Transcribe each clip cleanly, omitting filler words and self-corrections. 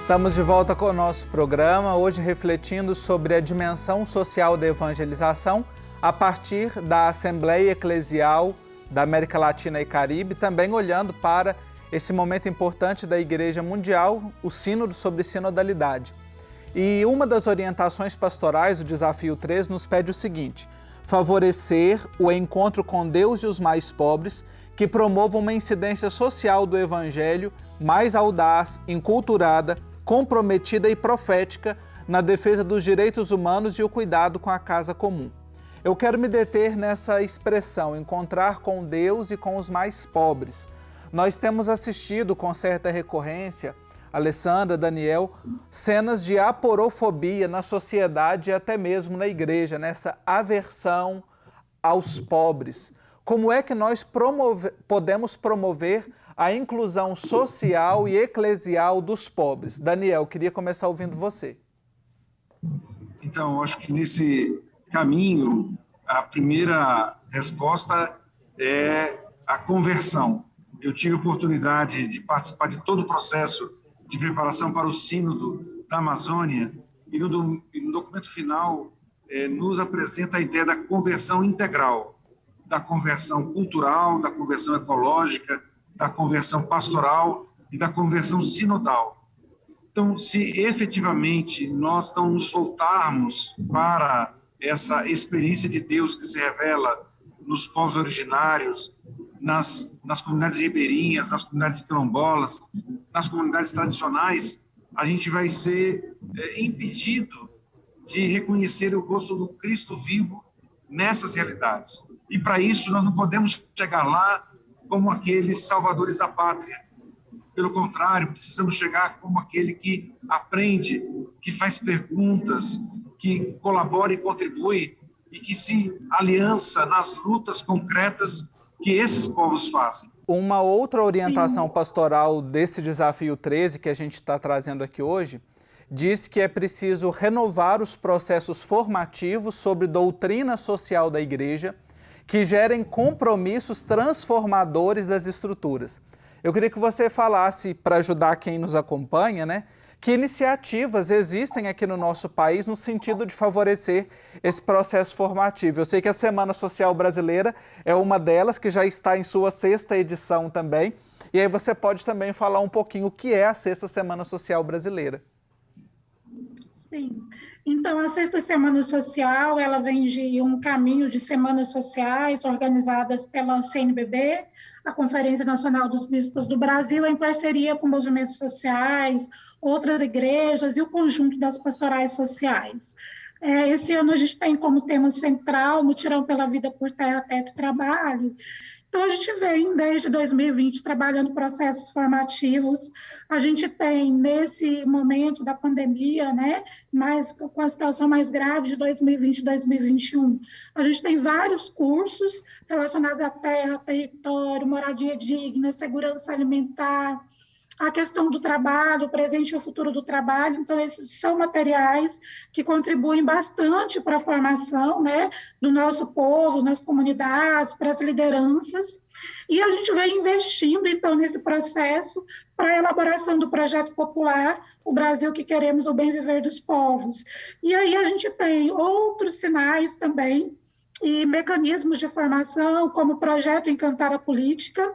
Estamos de volta com o nosso programa, hoje refletindo sobre a dimensão social da evangelização a partir da Assembleia Eclesial da América Latina e Caribe, também olhando para esse momento importante da Igreja Mundial, o Sínodo sobre Sinodalidade. E uma das orientações pastorais, o Desafio 3, nos pede o seguinte: favorecer o encontro com Deus e os mais pobres, que promovam uma incidência social do Evangelho mais audaz, enculturada, comprometida e profética na defesa dos direitos humanos e o cuidado com a casa comum. Eu quero me deter nessa expressão, encontrar com Deus e com os mais pobres. Nós temos assistido com certa recorrência, Alessandra, Daniel, cenas de aporofobia na sociedade e até mesmo na igreja, nessa aversão aos pobres. Como é que nós podemos promover a inclusão social e eclesial dos pobres? Daniel, queria começar ouvindo você. Então, acho que nesse caminho, a primeira resposta é a conversão. Eu tive a oportunidade de participar de todo o processo de preparação para o Sínodo da Amazônia, e no documento final nos apresenta a ideia da conversão integral, da conversão cultural, da conversão ecológica, da conversão pastoral e da conversão sinodal. Então, se efetivamente nós não nos soltarmos para essa experiência de Deus que se revela nos povos originários, nas comunidades ribeirinhas, nas comunidades quilombolas, nas comunidades tradicionais, a gente vai ser impedido de reconhecer o rosto do Cristo vivo nessas realidades. E para isso nós não podemos chegar lá como aqueles salvadores da pátria. Pelo contrário, precisamos chegar como aquele que aprende, que faz perguntas, que colabora e contribui e que se aliança nas lutas concretas que esses povos fazem. Uma outra orientação pastoral desse Desafio 13 que a gente está trazendo aqui hoje diz que é preciso renovar os processos formativos sobre doutrina social da Igreja que gerem compromissos transformadores das estruturas. Eu queria que você falasse, para ajudar quem nos acompanha, né, que iniciativas existem aqui no nosso país no sentido de favorecer esse processo formativo. Eu sei que a Semana Social Brasileira é uma delas, que já está em sua 6ª edição também, e aí você pode também falar um pouquinho o que é a 6ª Semana Social Brasileira. Sim. Então, a 6ª Semana Social, ela vem de um caminho de semanas sociais organizadas pela CNBB, a Conferência Nacional dos Bispos do Brasil, em parceria com movimentos sociais, outras igrejas e o conjunto das pastorais sociais. Esse ano a gente tem como tema central Mutirão pela Vida por Terra, Teto e Trabalho. Então, a gente vem, desde 2020, trabalhando processos formativos. A gente tem, nesse momento da pandemia, né, com a situação mais grave de 2020 e 2021, a gente tem vários cursos relacionados à terra, território, moradia digna, segurança alimentar, a questão do trabalho, o presente e o futuro do trabalho. Então, esses são materiais que contribuem bastante para a formação, né, do nosso povo, nas comunidades, para as lideranças. E a gente vem investindo, então, nesse processo para a elaboração do projeto popular, o Brasil que queremos, o bem viver dos povos. E aí a gente tem outros sinais também e mecanismos de formação, como o projeto Encantar a Política,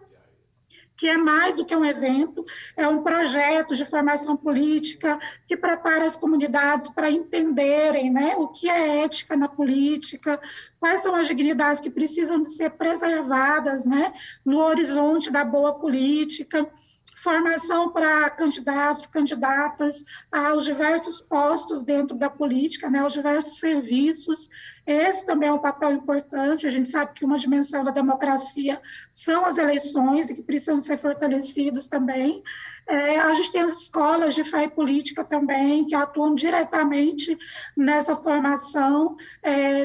que é mais do que um evento, é um projeto de formação política que prepara as comunidades para entenderem, né, o que é ética na política, quais são as dignidades que precisam de ser preservadas, né, no horizonte da boa política, formação para candidatos, candidatas aos diversos postos dentro da política, né, aos diversos serviços. Esse também é um papel importante. A gente sabe que uma dimensão da democracia são as eleições e que precisam ser fortalecidos também. A gente tem as escolas de fé e política também, que atuam diretamente nessa formação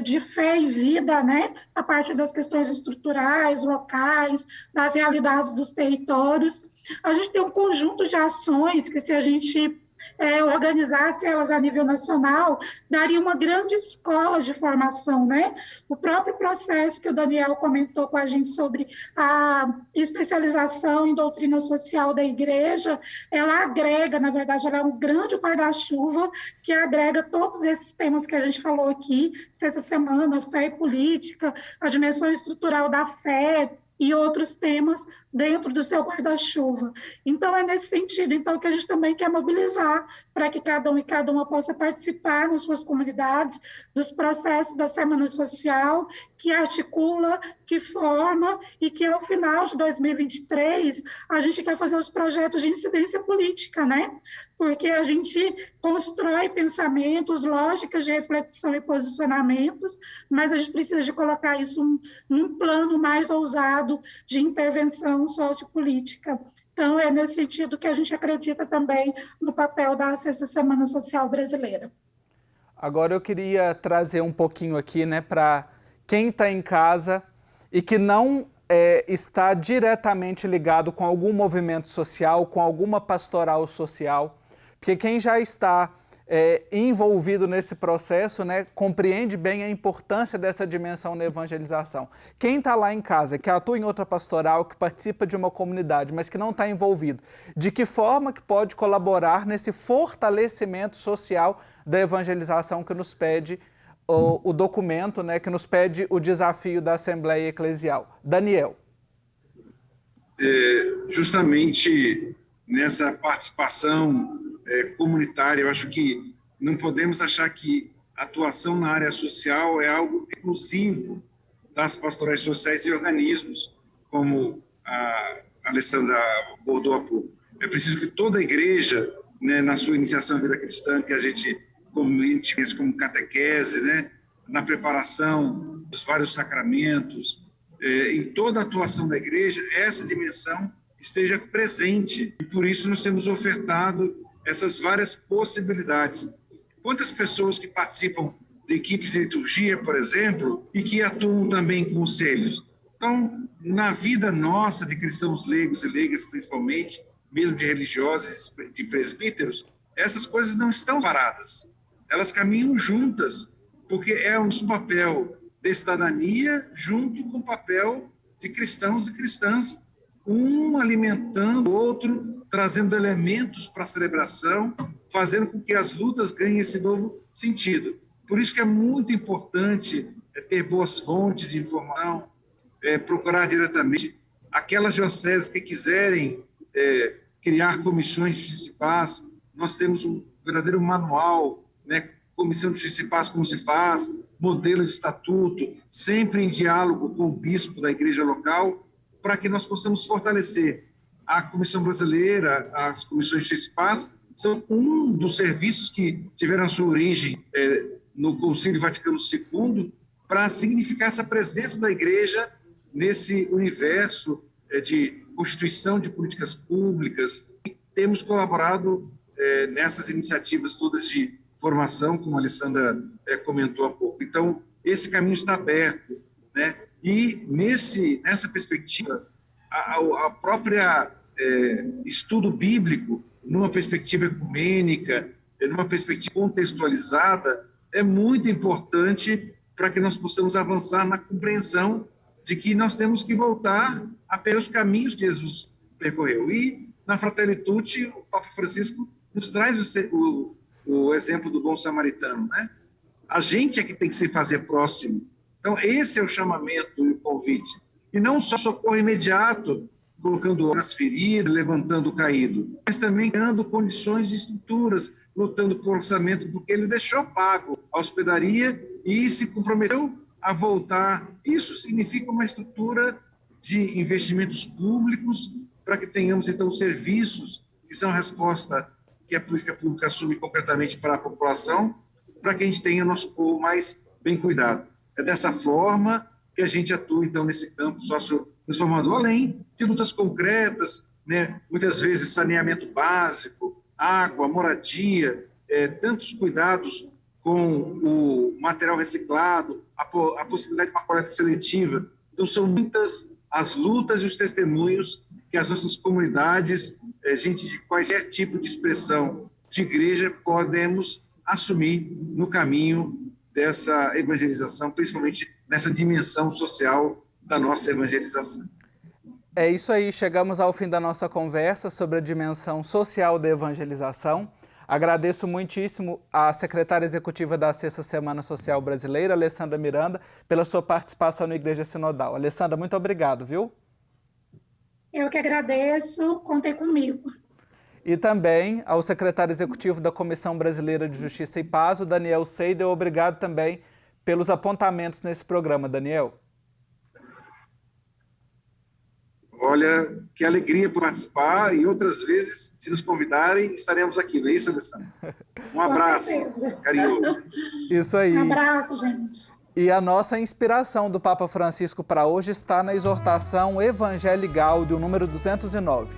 de fé e vida, né, a partir das questões estruturais, locais, das realidades dos territórios. A gente tem um conjunto de ações que, se a gente organizasse elas a nível nacional, daria uma grande escola de formação, né? O próprio processo que o Daniel comentou com a gente sobre a especialização em doutrina social da igreja, ela agrega, na verdade, ela é um grande guarda-chuva que agrega todos esses temas que a gente falou aqui, essa semana, fé e política, a dimensão estrutural da fé, e outros temas dentro do seu guarda-chuva. Então, é nesse sentido então, que a gente também quer mobilizar para que cada um e cada uma possa participar nas suas comunidades dos processos da Semana Social, que articula, que forma e que, ao final de 2023, a gente quer fazer os projetos de incidência política, né? Porque a gente constrói pensamentos, lógicas de reflexão e posicionamentos, mas a gente precisa de colocar isso num plano mais ousado de intervenção sociopolítica. Então, é nesse sentido que a gente acredita também no papel da Sexta Semana Social Brasileira. Agora eu queria trazer um pouquinho aqui, né, para quem está em casa e que não está diretamente ligado com algum movimento social, com alguma pastoral social, porque quem já está envolvido nesse processo, né, compreende bem a importância dessa dimensão na evangelização. Quem está lá em casa, que atua em outra pastoral, que participa de uma comunidade, mas que não está envolvido, de que forma que pode colaborar nesse fortalecimento social da evangelização que nos pede o documento, né, que nos pede o desafio da Assembleia Eclesial? Daniel. Justamente nessa participação comunitária, eu acho que não podemos achar que a atuação na área social é algo exclusivo das pastorais sociais e organismos, como a Alessandra abordou há pouco. É preciso que toda a igreja, né, na sua iniciação à vida cristã, que a gente conhece como catequese, né, na preparação dos vários sacramentos, em toda a atuação da igreja, essa dimensão esteja presente. E por isso nós temos ofertado essas várias possibilidades. Quantas pessoas que participam de equipes de liturgia, por exemplo, e que atuam também em conselhos? Então, na vida nossa, de cristãos leigos e leigas principalmente, mesmo de religiosos, de presbíteros, essas coisas não estão paradas. Elas caminham juntas, porque é um papel de cidadania junto com o papel de cristãos e cristãs, um alimentando o outro, trazendo elementos para a celebração, fazendo com que as lutas ganhem esse novo sentido. Por isso que é muito importante ter boas fontes de informação, procurar diretamente aquelas dioceses que quiserem criar comissões de justiça e paz. Nós temos um verdadeiro manual, né? Comissão de justiça e paz, como se faz, modelo de estatuto, sempre em diálogo com o bispo da igreja local, para que nós possamos fortalecer. A Comissão Brasileira, as comissões de justiça e paz, são um dos serviços que tiveram a sua origem no Concílio Vaticano II, para significar essa presença da igreja nesse universo de constituição de políticas públicas. E temos colaborado nessas iniciativas todas de formação, como a Alessandra comentou há pouco. Então, esse caminho está aberto, né? E nessa perspectiva, a própria estudo bíblico, numa perspectiva ecumênica, numa perspectiva contextualizada, é muito importante para que nós possamos avançar na compreensão de que nós temos que voltar a pelos caminhos que Jesus percorreu. E na Fratelli Tutti, o Papa Francisco nos traz o exemplo do bom samaritano, né? A gente é que tem que se fazer próximo. Então, esse é o chamamento e o convite. E não só socorro imediato, colocando nas feridas, levantando o caído, mas também criando condições e estruturas, lutando por orçamento, porque ele deixou pago a hospedaria e se comprometeu a voltar. Isso significa uma estrutura de investimentos públicos para que tenhamos, então, serviços que são a resposta que a política pública assume concretamente para a população, para que a gente tenha nosso povo mais bem cuidado. É dessa forma que a gente atua, então, nesse campo socio-transformador, além de lutas concretas, né? Muitas vezes saneamento básico, água, moradia, tantos cuidados com o material reciclado, a possibilidade de uma coleta seletiva. Então, são muitas as lutas e os testemunhos que as nossas comunidades, gente de qualquer tipo de expressão de igreja podemos assumir no caminho dessa evangelização, principalmente nessa dimensão social da nossa evangelização. É isso aí, chegamos ao fim da nossa conversa sobre a dimensão social da evangelização. Agradeço muitíssimo à secretária executiva da Sexta Semana Social Brasileira, Alessandra Miranda, pela sua participação na Igreja Sinodal. Alessandra, muito obrigado, viu? Eu que agradeço, contem comigo. E também ao secretário executivo da Comissão Brasileira de Justiça e Paz, o Daniel Seidel. Obrigado também pelos apontamentos nesse programa, Daniel. Olha, que alegria por participar e outras vezes, se nos convidarem, estaremos aqui, não é isso, Alessandra? Um abraço carinhoso. Isso aí. Um abraço, gente. E a nossa inspiração do Papa Francisco para hoje está na exortação Evangelii Gaudium, número 209.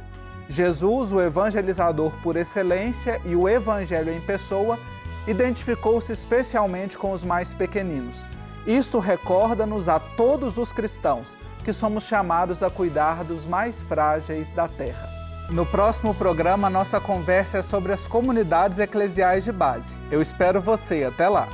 Jesus, o evangelizador por excelência e o evangelho em pessoa, identificou-se especialmente com os mais pequeninos. Isto recorda-nos a todos os cristãos que somos chamados a cuidar dos mais frágeis da terra. No próximo programa, nossa conversa é sobre as comunidades eclesiais de base. Eu espero você. Até lá!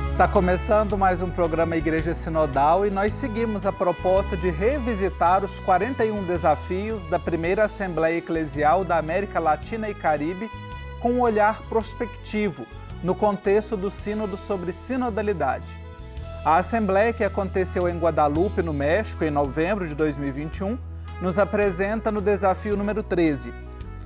Está começando mais um programa Igreja Sinodal e nós seguimos a proposta de revisitar os 41 desafios da primeira Assembleia Eclesial da América Latina e Caribe com um olhar prospectivo no contexto do Sínodo sobre Sinodalidade. A Assembleia, que aconteceu em Guadalupe, no México, em novembro de 2021, nos apresenta no desafio número 13,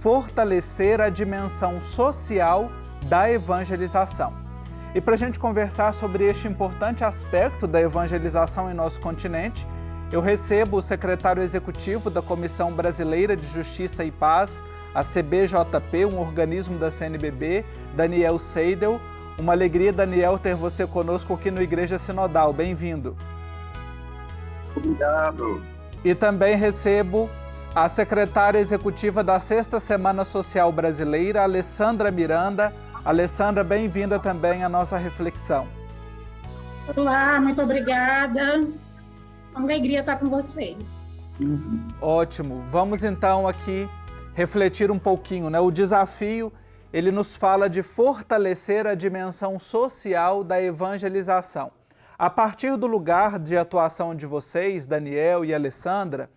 fortalecer a dimensão social da evangelização. E para a gente conversar sobre este importante aspecto da evangelização em nosso continente, eu recebo o secretário executivo da Comissão Brasileira de Justiça e Paz, a CBJP, um organismo da CNBB, Daniel Seidel. Uma alegria, Daniel, ter você conosco aqui no Igreja Sinodal. Bem-vindo. Obrigado. E também recebo a secretária executiva da Sexta Semana Social Brasileira, Alessandra Miranda. Alessandra, bem-vinda também à nossa reflexão. Olá, muito obrigada. Uma alegria estar com vocês. Ótimo. Vamos então aqui refletir um pouquinho, né? O desafio, ele nos fala de fortalecer a dimensão social da evangelização. A partir do lugar de atuação de vocês, Daniel e Alessandra,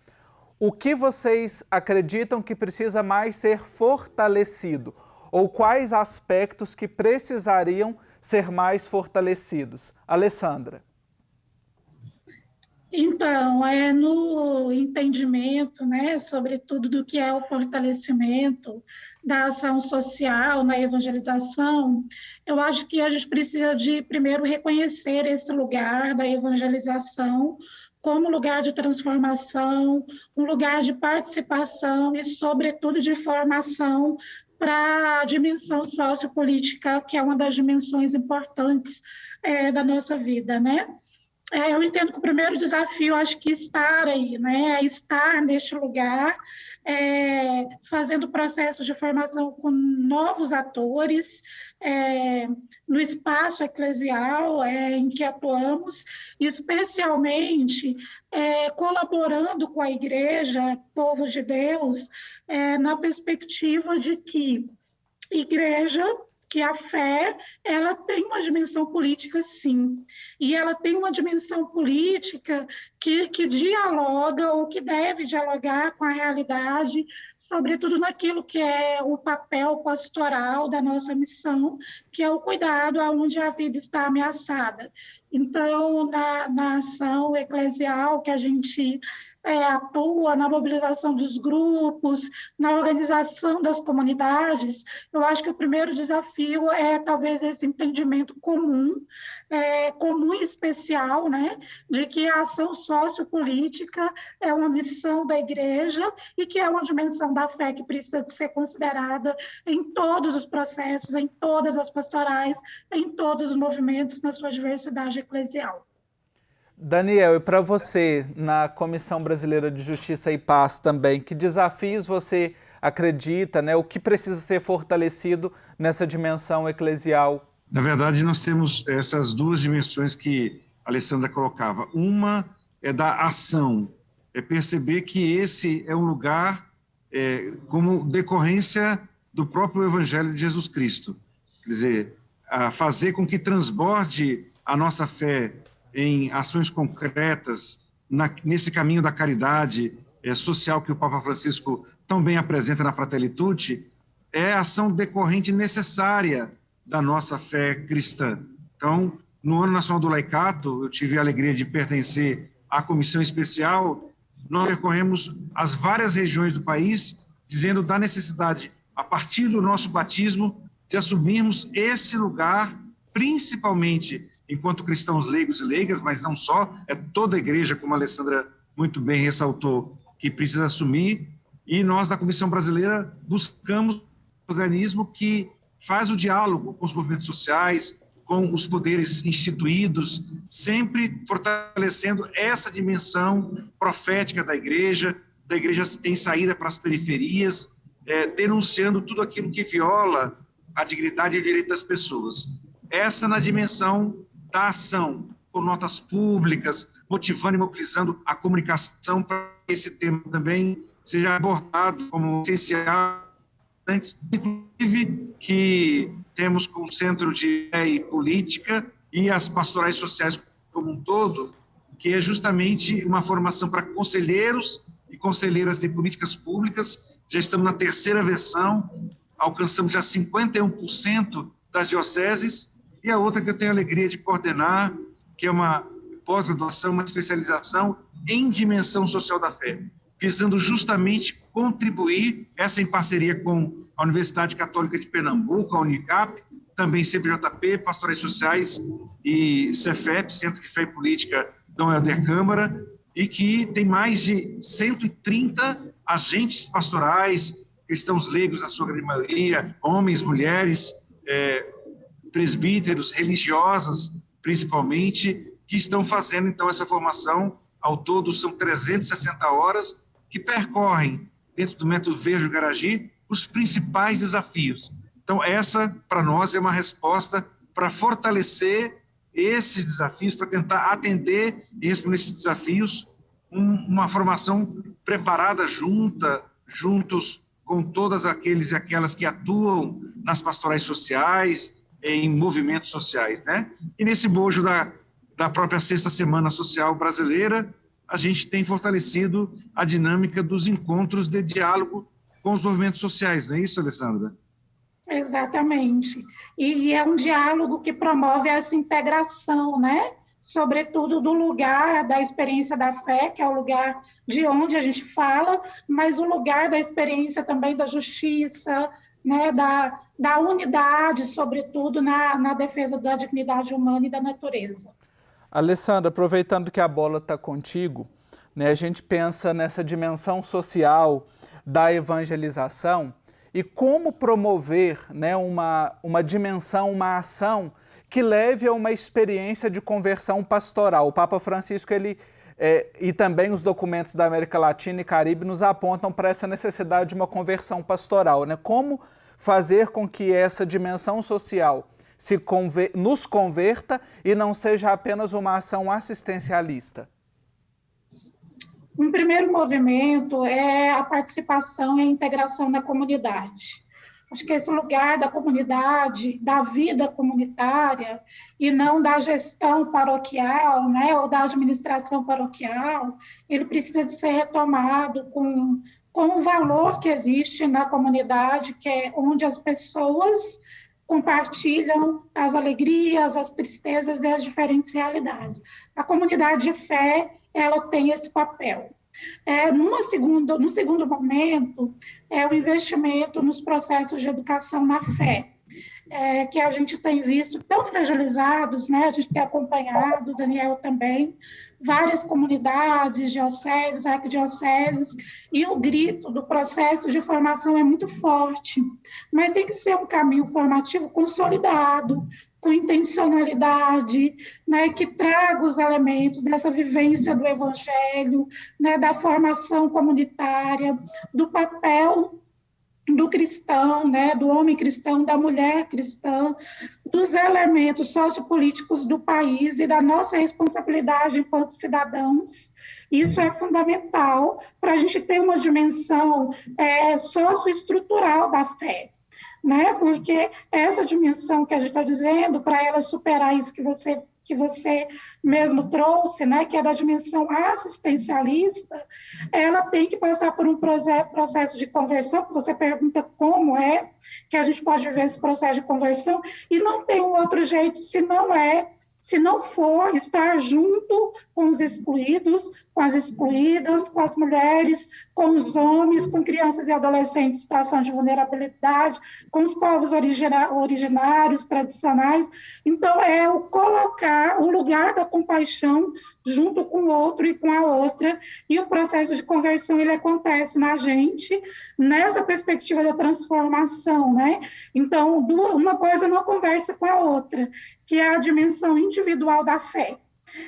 o que vocês acreditam que precisa mais ser fortalecido? Ou quais aspectos que precisariam ser mais fortalecidos? Alessandra. Então, no entendimento, né, sobretudo do que é o fortalecimento da ação social na evangelização, eu acho que a gente precisa de, primeiro, reconhecer esse lugar da evangelização como lugar de transformação, um lugar de participação e, sobretudo, de formação para a dimensão sociopolítica, que é uma das dimensões importantes da nossa vida, né? Eu entendo que o primeiro desafio, acho que estar aí, né? Estar neste lugar, fazendo processos de formação com novos atores, no espaço eclesial em que atuamos, especialmente colaborando com a Igreja, povo de Deus, na perspectiva de que Igreja, que a fé, ela tem uma dimensão política, sim, e ela tem uma dimensão política que dialoga ou que deve dialogar com a realidade, sobretudo naquilo que é o papel pastoral da nossa missão, que é o cuidado aonde a vida está ameaçada. Então, na ação eclesial que a gente atua na mobilização dos grupos, na organização das comunidades, eu acho que o primeiro desafio é talvez esse entendimento comum e especial, né, de que a ação sociopolítica é uma missão da igreja e que é uma dimensão da fé que precisa de ser considerada em todos os processos, em todas as pastorais, em todos os movimentos, na sua diversidade eclesial. Daniel, e para você, na Comissão Brasileira de Justiça e Paz também, que desafios você acredita, né? O que precisa ser fortalecido nessa dimensão eclesial? Na verdade, nós temos essas duas dimensões que a Alessandra colocava. Uma é da ação, é perceber que esse é um lugar como decorrência do próprio Evangelho de Jesus Cristo. Quer dizer, fazer com que transborde a nossa fé em ações concretas, nesse caminho da caridade social que o Papa Francisco tão bem apresenta na Fratelli Tutti, é a ação decorrente necessária da nossa fé cristã. Então, no Ano Nacional do Laicato, eu tive a alegria de pertencer à comissão especial, nós percorremos as várias regiões do país, dizendo da necessidade, a partir do nosso batismo, de assumirmos esse lugar, principalmente enquanto cristãos leigos e leigas, mas não só, é toda a igreja, como a Alessandra muito bem ressaltou, que precisa assumir, e nós, da Comissão Brasileira, buscamos um organismo que faz o diálogo com os movimentos sociais, com os poderes instituídos, sempre fortalecendo essa dimensão profética da igreja em saída para as periferias, denunciando tudo aquilo que viola a dignidade e o direito das pessoas. Essa na dimensão da ação, com notas públicas, motivando e mobilizando a comunicação para que esse tema também seja abordado como essencial, inclusive que temos com o Centro de Fé e Política e as pastorais sociais como um todo, que é justamente uma formação para conselheiros e conselheiras de políticas públicas. Já estamos na terceira versão, alcançamos já 51% das dioceses, e a outra que eu tenho a alegria de coordenar, que é uma pós-graduação, uma especialização em dimensão social da fé, visando justamente contribuir, essa em parceria com a Universidade Católica de Pernambuco, a Unicap, também CBJP, Pastorais Sociais e Cefep, Centro de Fé e Política, Dom Helder Câmara, e que tem mais de 130 agentes pastorais, cristãos leigos, na sua grande maioria, homens, mulheres, presbíteros, religiosas, principalmente, que estão fazendo, então, essa formação. Ao todo, são 360 horas que percorrem, dentro do método Verjo Garagi, os principais desafios. Então, essa, para nós, é uma resposta para fortalecer esses desafios, para tentar atender e responder esses desafios, uma formação preparada juntos com todas aqueles e aquelas que atuam nas pastorais sociais, em movimentos sociais, né? E nesse bojo da própria Sexta Semana Social Brasileira, a gente tem fortalecido a dinâmica dos encontros de diálogo com os movimentos sociais, não é isso, Alessandra? Exatamente. E é um diálogo que promove essa integração, né? Sobretudo do lugar da experiência da fé, que é o lugar de onde a gente fala, mas o lugar da experiência também da justiça, né? Da unidade, sobretudo na defesa da dignidade humana e da natureza. Alessandra, aproveitando que a bola está contigo, né, a gente pensa nessa dimensão social da evangelização e como promover, né, uma dimensão, uma ação que leve a uma experiência de conversão pastoral. O Papa Francisco, e também os documentos da América Latina e Caribe nos apontam para essa necessidade de uma conversão pastoral, né? Como fazer com que essa dimensão social nos converta e não seja apenas uma ação assistencialista? Um primeiro movimento é a participação e a integração na comunidade. Acho que esse lugar da comunidade, da vida comunitária, e não da gestão paroquial, né, ou da administração paroquial, ele precisa de ser retomado com o valor que existe na comunidade, que é onde as pessoas compartilham as alegrias, as tristezas e as diferentes realidades. A comunidade de fé, ela tem esse papel. No segundo momento, é o investimento nos processos de educação na fé, que a gente tem visto tão fragilizados, né? A gente tem acompanhado, o Daniel também, várias comunidades, dioceses, arquidioceses, e o grito do processo de formação é muito forte, mas tem que ser um caminho formativo consolidado, com intencionalidade, né, que traga os elementos dessa vivência do Evangelho, né, da formação comunitária, do papel do cristão, né, do homem cristão, da mulher cristã, dos elementos sociopolíticos do país e da nossa responsabilidade enquanto cidadãos. Isso é fundamental para a gente ter uma dimensão socioestrutural da fé, né? Porque essa dimensão que a gente está dizendo, para ela superar isso que você mesmo trouxe, né, que é da dimensão assistencialista, ela tem que passar por um processo de conversão, que você pergunta como é que a gente pode viver esse processo de conversão, e não tem um outro jeito se não for estar junto com os excluídos, com as excluídas, com as mulheres, com os homens, com crianças e adolescentes em situação de vulnerabilidade, com os povos originários, tradicionais. Então, é o colocar o lugar da compaixão junto com o outro e com a outra, e o processo de conversão, ele acontece na gente, nessa perspectiva da transformação, né? Então, uma coisa não conversa com a outra, que é a dimensão individual da fé,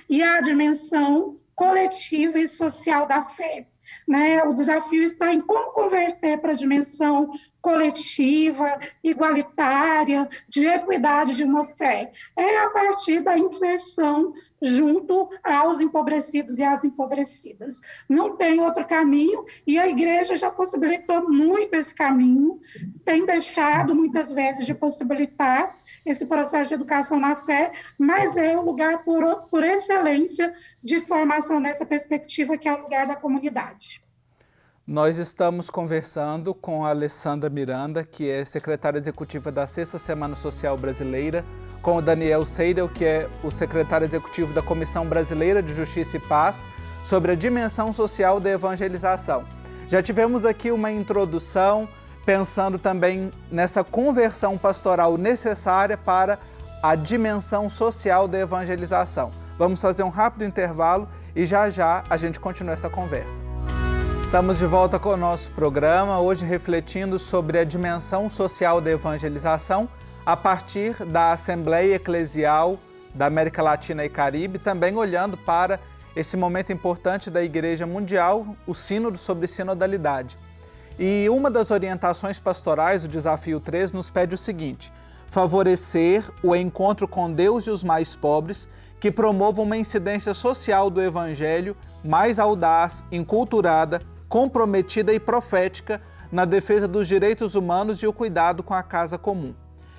e a dimensão coletiva e social da fé, né? O desafio está em como converter para a dimensão coletiva, igualitária, de equidade de uma fé. É a partir da inserção junto aos empobrecidos e às empobrecidas. Não tem outro caminho, e a igreja já possibilitou muito esse caminho, tem deixado muitas vezes de possibilitar esse processo de educação na fé, mas é o lugar por excelência de formação nessa perspectiva, que é o lugar da comunidade. Nós estamos conversando com a Alessandra Miranda, que é secretária executiva da Sexta Semana Social Brasileira, com o Daniel Seidel, que é o secretário executivo da Comissão Brasileira de Justiça e Paz, sobre a dimensão social da evangelização. Já tivemos aqui uma introdução, pensando também nessa conversão pastoral necessária para a dimensão social da evangelização. Vamos fazer um rápido intervalo e já a gente continua essa conversa. Estamos de volta com o nosso programa, hoje refletindo sobre a dimensão social da evangelização a partir da Assembleia Eclesial da América Latina e Caribe, também olhando para esse momento importante da Igreja Mundial, o Sínodo sobre Sinodalidade. E uma das orientações pastorais, o Desafio 3, nos pede o seguinte: favorecer o encontro com Deus e os mais pobres, que promovam uma incidência social do Evangelho mais audaz, enculturada, comprometida e profética na defesa dos direitos humanos e o cuidado com a casa comum.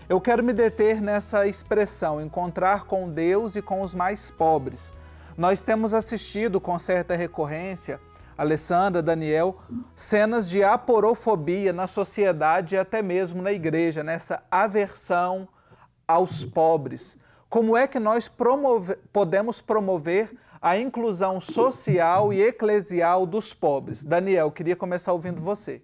Eu quero me deter nessa expressão, encontrar com Deus e com os mais pobres. Nós temos assistido com certa recorrência, Alessandra, Daniel, cenas de aporofobia na sociedade e até mesmo na igreja, nessa aversão aos pobres. Como é que nós podemos promover a inclusão social e eclesial dos pobres? Daniel, queria começar ouvindo você.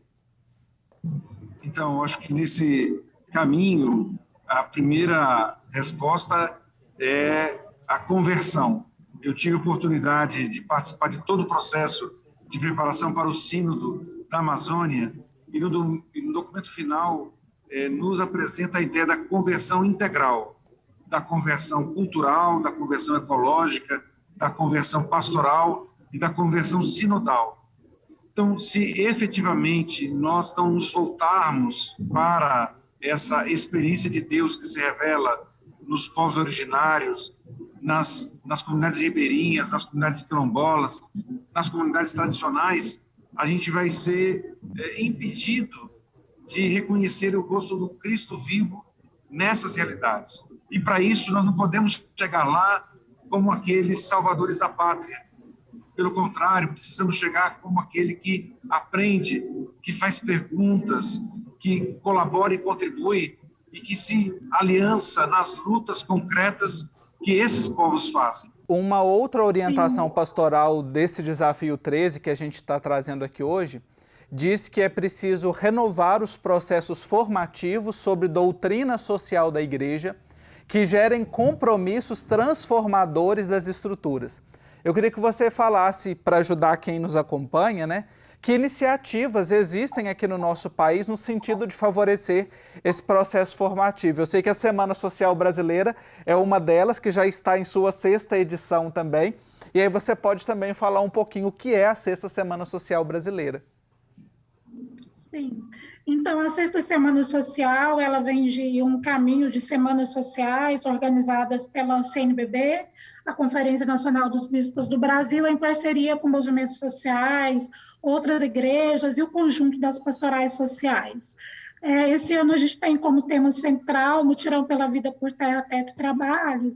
Então, acho que nesse caminho, a primeira resposta é a conversão. Eu tive a oportunidade de participar de todo o processo de preparação para o Sínodo da Amazônia, e no documento final nos apresenta a ideia da conversão integral, da conversão cultural, da conversão ecológica, da conversão pastoral e da conversão sinodal. Então, se efetivamente nós não nos voltarmos para essa experiência de Deus que se revela nos povos originários, nas comunidades ribeirinhas, nas comunidades quilombolas, nas comunidades tradicionais, a gente vai ser impedido de reconhecer o rosto do Cristo vivo nessas realidades. E para isso nós não podemos chegar lá como aqueles salvadores da pátria. Pelo contrário, precisamos chegar como aquele que aprende, que faz perguntas, que colabora e contribui e que se aliança nas lutas concretas que esses povos fazem. uma outra orientação Sim. pastoral desse desafio 13 que a gente está trazendo aqui hoje, diz que é preciso renovar os processos formativos sobre doutrina social da igreja, que gerem compromissos transformadores das estruturas. Eu queria que você falasse, para ajudar quem nos acompanha, né, que iniciativas existem aqui no nosso país no sentido de favorecer esse processo formativo. Eu sei que a Semana Social Brasileira é uma delas, que já está em sua 6ª edição também, e aí você pode também falar um pouquinho o que é a 6ª Semana Social Brasileira. Sim. Então, a 6ª Semana Social, ela vem de um caminho de semanas sociais organizadas pela CNBB, a Conferência Nacional dos Bispos do Brasil, em parceria com movimentos sociais, outras igrejas e o conjunto das pastorais sociais. Esse ano a gente tem como tema central Mutirão pela Vida por Terra, Teto e Trabalho.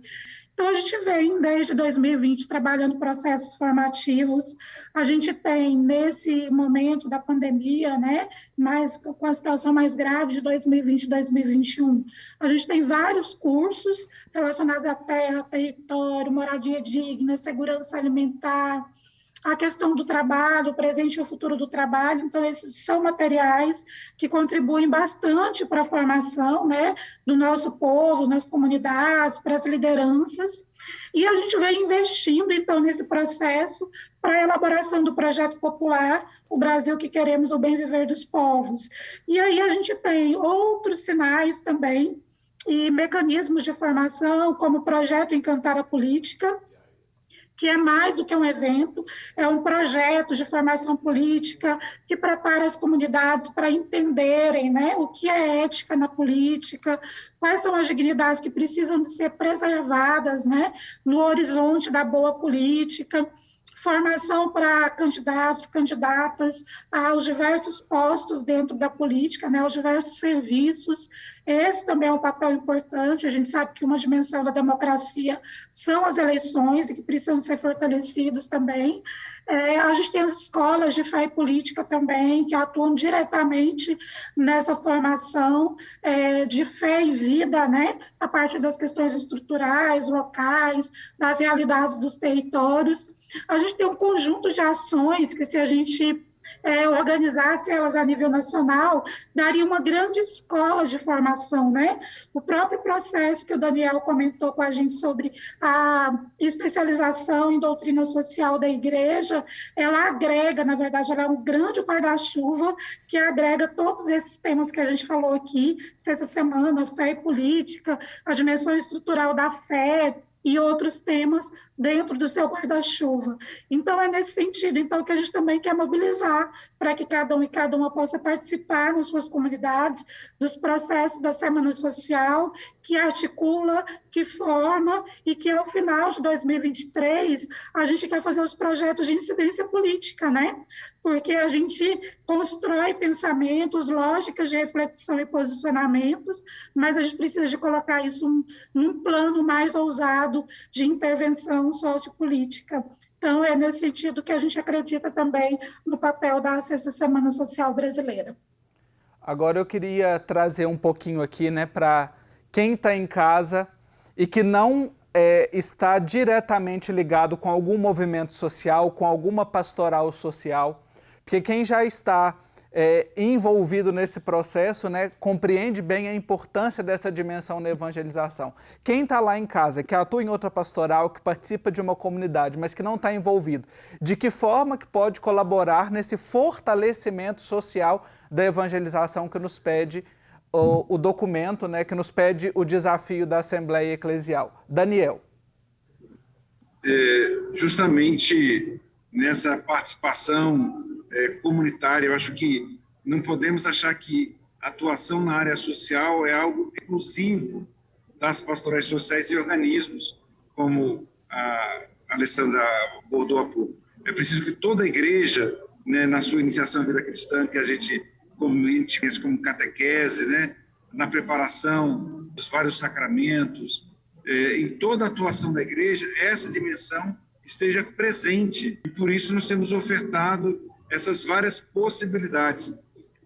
Então, a gente vem, desde 2020, trabalhando processos formativos. A gente tem, nesse momento da pandemia, né, mas com a situação mais grave de 2020 e 2021, a gente tem vários cursos relacionados à terra, território, moradia digna, segurança alimentar, a questão do trabalho, o presente e o futuro do trabalho. Então, esses são materiais que contribuem bastante para a formação, né, do nosso povo, nas comunidades, para as lideranças. E a gente vem investindo, então, nesse processo para a elaboração do projeto popular, o Brasil que queremos, o bem viver dos povos. E aí a gente tem outros sinais também e mecanismos de formação, como o projeto Encantar a Política, que é mais do que um evento, é um projeto de formação política que prepara as comunidades para entenderem, né, o que é ética na política, quais são as dignidades que precisam de ser preservadas, né, no horizonte da boa política, formação para candidatos, candidatas aos diversos postos dentro da política, né, aos diversos serviços. Esse também é um papel importante. A gente sabe que uma dimensão da democracia são as eleições e que precisam ser fortalecidos também. A gente tem as escolas de fé e política também, que atuam diretamente nessa formação de fé e vida, né, a partir das questões estruturais, locais, das realidades dos territórios. A gente tem um conjunto de ações que, se a gente organizasse elas a nível nacional, daria uma grande escola de formação, né? O próprio processo que o Daniel comentou com a gente sobre a especialização em doutrina social da igreja, ela agrega, na verdade, ela é um grande guarda-chuva que agrega todos esses temas que a gente falou aqui, essa semana, fé e política, a dimensão estrutural da fé, e outros temas dentro do seu guarda-chuva. Então, é nesse sentido então, que a gente também quer mobilizar para que cada um e cada uma possa participar nas suas comunidades dos processos da Semana Social, que articula, que forma e que, ao final de 2023, a gente quer fazer os projetos de incidência política, né? Porque a gente constrói pensamentos, lógicas de reflexão e posicionamentos, mas a gente precisa de colocar isso num plano mais ousado de intervenção sociopolítica. Então, é nesse sentido que a gente acredita também no papel da 6ª Semana Social Brasileira. Agora eu queria trazer um pouquinho aqui, né, para quem está em casa e que não está diretamente ligado com algum movimento social, com alguma pastoral social, porque quem já está envolvido nesse processo, né, compreende bem a importância dessa dimensão na evangelização. Quem está lá em casa, que atua em outra pastoral, que participa de uma comunidade, mas que não está envolvido, de que forma que pode colaborar nesse fortalecimento social da evangelização que nos pede o documento, né, que nos pede o desafio da Assembleia Eclesial? Daniel. Justamente nessa participação comunitária, eu acho que não podemos achar que a atuação na área social é algo exclusivo das pastorais sociais e organismos, como a Alessandra abordou há pouco. É preciso que toda a igreja, né, na sua iniciação à vida cristã, que a gente conhece como catequese, né, na preparação dos vários sacramentos, em toda a atuação da igreja, essa dimensão esteja presente. E por isso nós temos ofertado essas várias possibilidades.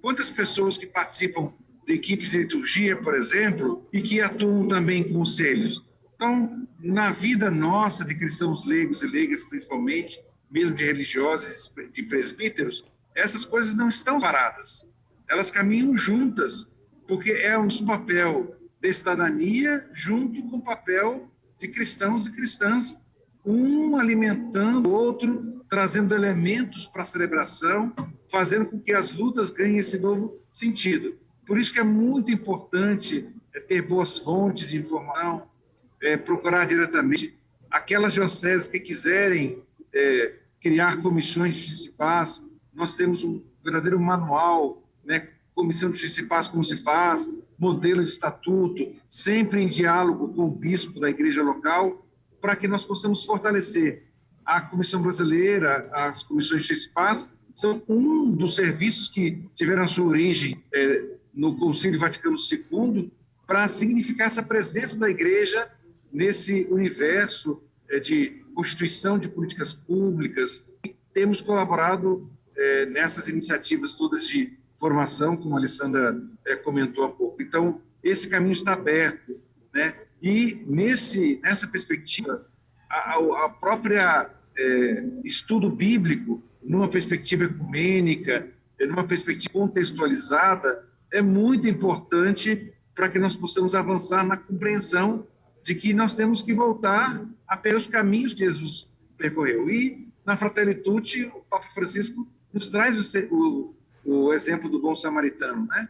Quantas pessoas que participam de equipes de liturgia, por exemplo, e que atuam também em conselhos? Então, na vida nossa, de cristãos leigos e leigas principalmente, mesmo de religiosos, de presbíteros, essas coisas não estão paradas. Elas caminham juntas, porque é um papel de cidadania junto com o papel de cristãos e cristãs, um alimentando o outro, trazendo elementos para a celebração, fazendo com que as lutas ganhem esse novo sentido. Por isso que é muito importante ter boas fontes de informação, procurar diretamente aquelas dioceses que quiserem criar comissões de justiça e paz. Nós temos um verdadeiro manual, né? Comissão de justiça e paz, como se faz, modelo de estatuto, sempre em diálogo com o bispo da igreja local, para que nós possamos fortalecer a Comissão Brasileira, as comissões de justiça e paz, são um dos serviços que tiveram a sua origem no Concílio Vaticano II, para significar essa presença da igreja nesse universo de constituição de políticas públicas. E temos colaborado nessas iniciativas todas de formação, como a Alessandra comentou há pouco. Então, esse caminho está aberto, né? E nessa perspectiva, a própria estudo bíblico, numa perspectiva ecumênica, numa perspectiva contextualizada, é muito importante para que nós possamos avançar na compreensão de que nós temos que voltar a pelos caminhos que Jesus percorreu. E, na Fratelli Tutti, o Papa Francisco nos traz o exemplo do bom samaritano, né?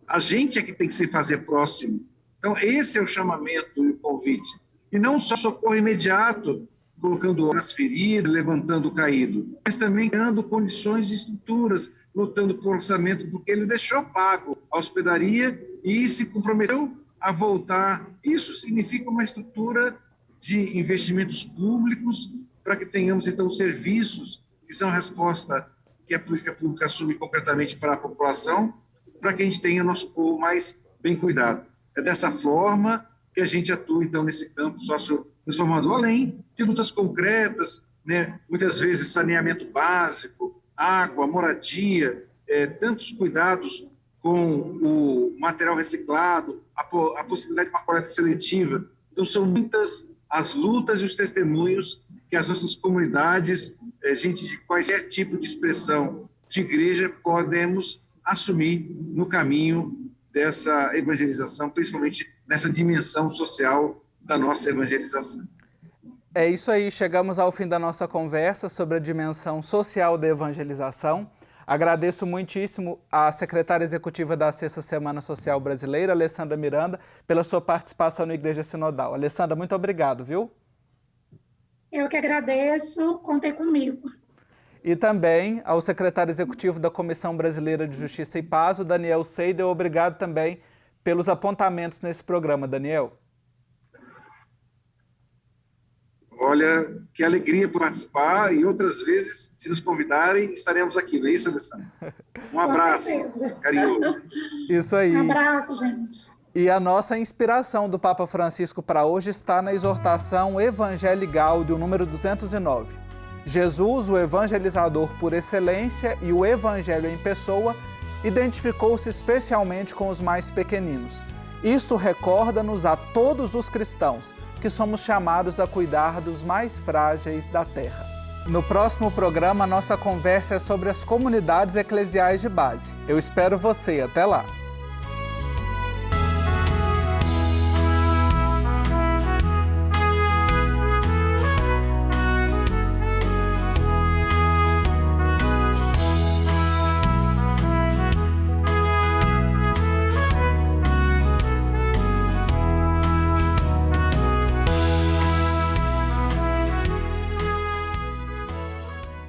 A gente é que tem que se fazer próximo. Então, esse é o chamamento e o convite. E não só socorro imediato, colocando nas feridas, levantando o caído, mas também criando condições de estruturas, lutando por orçamento, porque ele deixou pago a hospedaria e se comprometeu a voltar. Isso significa uma estrutura de investimentos públicos para que tenhamos, então, serviços que são a resposta que a política pública assume concretamente para a população, para que a gente tenha nosso povo mais bem cuidado. É dessa forma que a gente atua, então, nesse campo socio-transformador, além de lutas concretas, né? Muitas vezes saneamento básico, água, moradia, tantos cuidados com o material reciclado, a possibilidade de uma coleta seletiva. Então, são muitas as lutas e os testemunhos que as nossas comunidades, gente de qualquer tipo de expressão de igreja, podemos assumir no caminho dessa evangelização, principalmente nessa dimensão social da nossa evangelização. É isso aí, chegamos ao fim da nossa conversa sobre a dimensão social da evangelização. Agradeço muitíssimo à secretária executiva da Sexta Semana Social Brasileira, Alessandra Miranda, pela sua participação no Igreja Sinodal. Alessandra, muito obrigado, viu? Eu que agradeço, contem comigo. E também ao secretário executivo da Comissão Brasileira de Justiça e Paz, o Daniel Seidel. Obrigado também pelos apontamentos nesse programa, Daniel. Olha, que alegria por participar, e outras vezes, se nos convidarem, estaremos aqui, não é isso, Alessandra? Um abraço carinhoso. Isso aí. Um abraço, gente. E a nossa inspiração do Papa Francisco para hoje está na exortação Evangelii Gaudium, número 209. Jesus, o evangelizador por excelência e o evangelho em pessoa, identificou-se especialmente com os mais pequeninos. Isto recorda-nos a todos os cristãos que somos chamados a cuidar dos mais frágeis da terra. No próximo programa, nossa conversa é sobre as comunidades eclesiais de base. Eu espero você. Até lá!